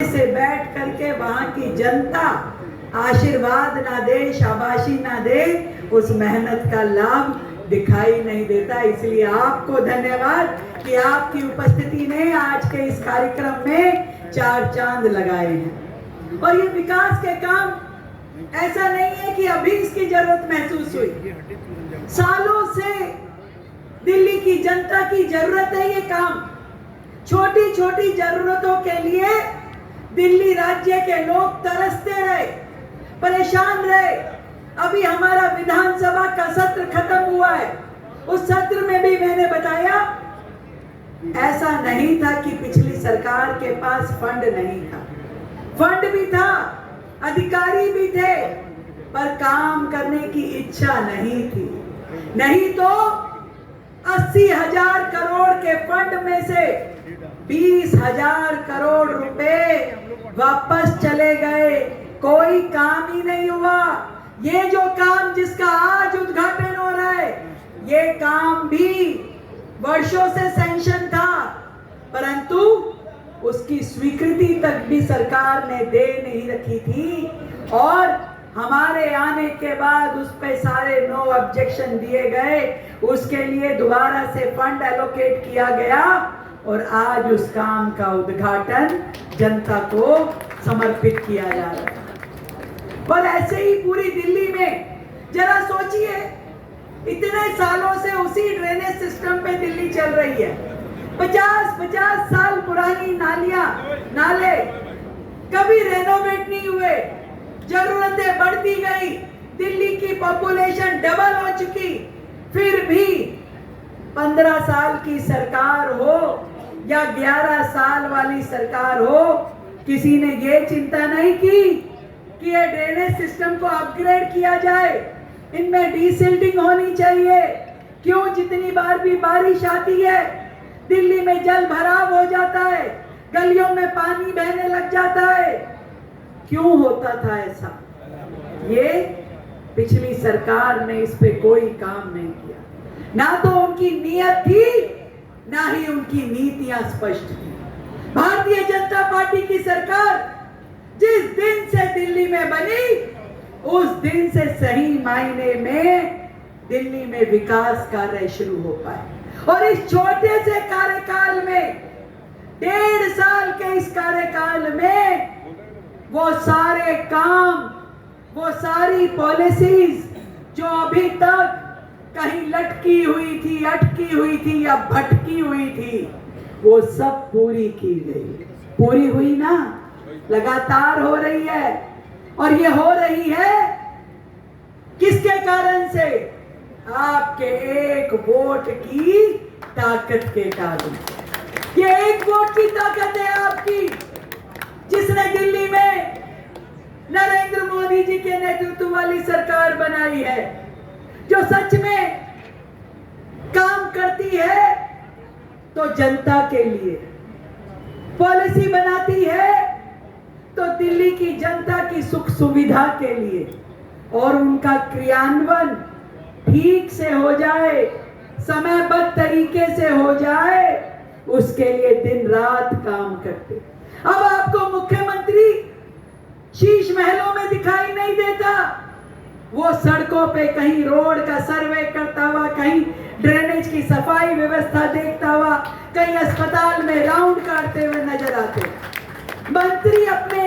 से बैठ करके वहां की जनता आशीर्वाद ना दे, शाबाशी ना दे, उस मेहनत का लाभ दिखाई नहीं देता। इसलिए आपको धन्यवाद कि आपकी उपस्थिति ने आज के इस कार्यक्रम में चार चांद लगाए हैं। और ये विकास के काम ऐसा नहीं है कि अभी इसकी जरूरत महसूस हुई, सालों से दिल्ली की जनता की जरूरत है। ये काम छोटी छोटी जरूरतों के लिए दिल्ली राज्य के लोग तरसते रहे, परेशान रहे। अभी हमारा विधानसभा का सत्र खत्म हुआ है, उस सत्र में भी मैंने बताया ऐसा नहीं था कि पिछली सरकार के पास फंड नहीं था, फंड भी था, अधिकारी भी थे, पर काम करने की इच्छा नहीं थी। नहीं तो 80,000 करोड़ के फंड में से 20,000 करोड़ रुपए वापस चले गए, कोई काम ही नहीं हुआ। ये जो काम जिसका आज उद्घाटन हो रहा है, ये काम भी वर्षों से सैंक्शन था, परंतु उसकी स्वीकृति तक भी सरकार ने दे नहीं रखी थी। और हमारे आने के बाद उस पे सारे नो ऑब्जेक्शन दिए गए, उसके लिए दोबारा से फंड एलोकेट किया गया और आज उस काम का उद्घाटन जनता को समर्पित किया जा रहा है। और ऐसे ही पूरी दिल्ली में जरा सोचिए, इतने सालों से उसी ड्रेनेज सिस्टम पे दिल्ली चल रही है। 50 साल पुरानी नालियां, नाले कभी रेनोवेट नहीं हुए, जरूरतें बढ़ती गई, दिल्ली की पॉपुलेशन डबल हो चुकी, फिर भी 15 साल की सरकार हो या 11 साल वाली सरकार हो, किसी ने ये चिंता नहीं की कि ये ड्रेनेज सिस्टम को अपग्रेड किया जाए, इनमें डीसिल्टिंग होनी चाहिए। क्यों जितनी बार भी बारिश आती है दिल्ली में जल भराव हो जाता है, गलियों में पानी बहने लग जाता है, क्यों होता था ऐसा? ये पिछली सरकार ने इस पे कोई काम नहीं किया। ना तो उनकी नीयत थी, ना ही उनकी नीतियां स्पष्ट थी। भारतीय जनता पार्टी की सरकार जिस दिन से दिल्ली में बनी, उस दिन से सही मायने में दिल्ली में विकास कार्य शुरू हो पाए। और इस छोटे से कार्यकाल में, 1.5 साल के इस कार्यकाल में, वो सारे काम, वो सारी पॉलिसीज जो अभी तक कहीं लटकी हुई थी, अटकी हुई थी या भटकी हुई थी, वो सब पूरी की गई। पूरी हुई ना, लगातार हो रही है। और ये हो रही है किसके कारण से? आपके एक वोट की ताकत के कारण। ये एक वोट की ताकत है आपकी, जिसने दिल्ली में नरेंद्र मोदी जी के नेतृत्व वाली सरकार बनाई है, जो सच में काम करती है तो जनता के लिए, पॉलिसी बनाती है तो दिल्ली की जनता की सुख सुविधा के लिए, और उनका क्रियान्वयन ठीक से हो जाए, समयबद्ध तरीके से हो जाए, उसके लिए दिन रात काम करते। अब आपको मुख्यमंत्री शीश महलों में दिखाई नहीं देता, वो सड़कों पे कहीं रोड का सर्वे करता हुआ, कहीं ड्रेनेज की सफाई व्यवस्था देखता हुआ, कहीं अस्पताल में राउंड काटते हुए नजर आते। मंत्री अपने